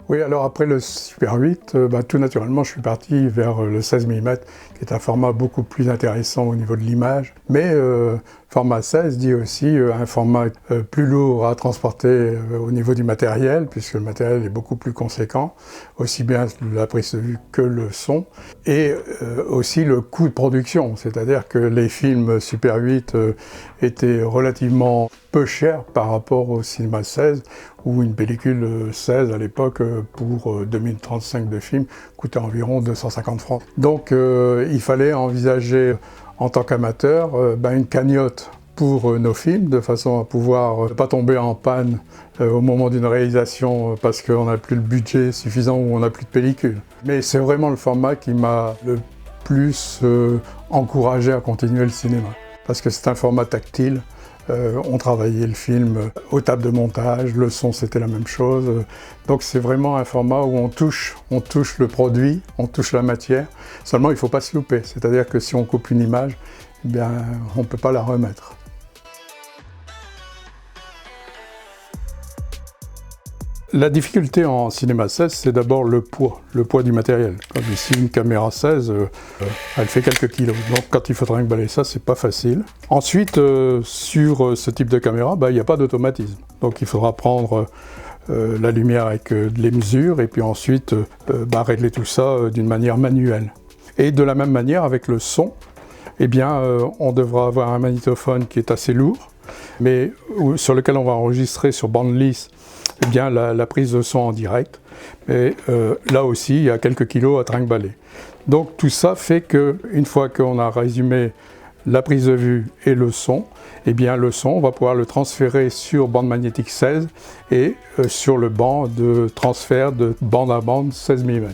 Oui, alors après le Super 8, tout naturellement, je suis parti vers le 16 mm, qui est un format beaucoup plus intéressant au niveau de l'image. Mais format 16 dit aussi un format plus lourd à transporter au niveau du matériel, puisque le matériel est beaucoup plus conséquent, aussi bien la prise de vue que le son, et aussi le coût de production, c'est-à-dire que les films Super 8 étaient relativement peu chers par rapport au cinéma 16, où une pellicule 16 à l'époque pour 2035 de film coûtait environ 250 francs. Donc il fallait envisager en tant qu'amateur une cagnotte pour nos films, de façon à pouvoir ne pas tomber en panne au moment d'une réalisation parce qu'on n'a plus le budget suffisant ou on n'a plus de pellicule. Mais c'est vraiment le format qui m'a le plus encouragé à continuer le cinéma, parce que c'est un format tactile. On travaillait le film aux tables de montage, le son c'était la même chose. Donc c'est vraiment un format où on touche le produit, on touche la matière. Seulement il ne faut pas se louper, c'est-à-dire que si on coupe une image, eh bien, on ne peut pas la remettre. La difficulté en cinéma 16, c'est d'abord le poids du matériel. Comme ici, une caméra 16, elle fait quelques kilos. Donc quand il faut trimballer ça, c'est pas facile. Ensuite, sur ce type de caméra, il n'y a pas d'automatisme. Donc il faudra prendre la lumière avec les mesures et puis ensuite régler tout ça d'une manière manuelle. Et de la même manière, avec le son, eh bien, on devra avoir un magnétophone qui est assez lourd, mais sur lequel on va enregistrer sur bande lisse eh bien, la prise de son en direct. Et là aussi, il y a quelques kilos à trimballer. Donc tout ça fait qu'une fois qu'on a résumé la prise de vue et le son, eh bien le son, on va pouvoir le transférer sur bande magnétique 16 et sur le banc de transfert de bande à bande 16 mm.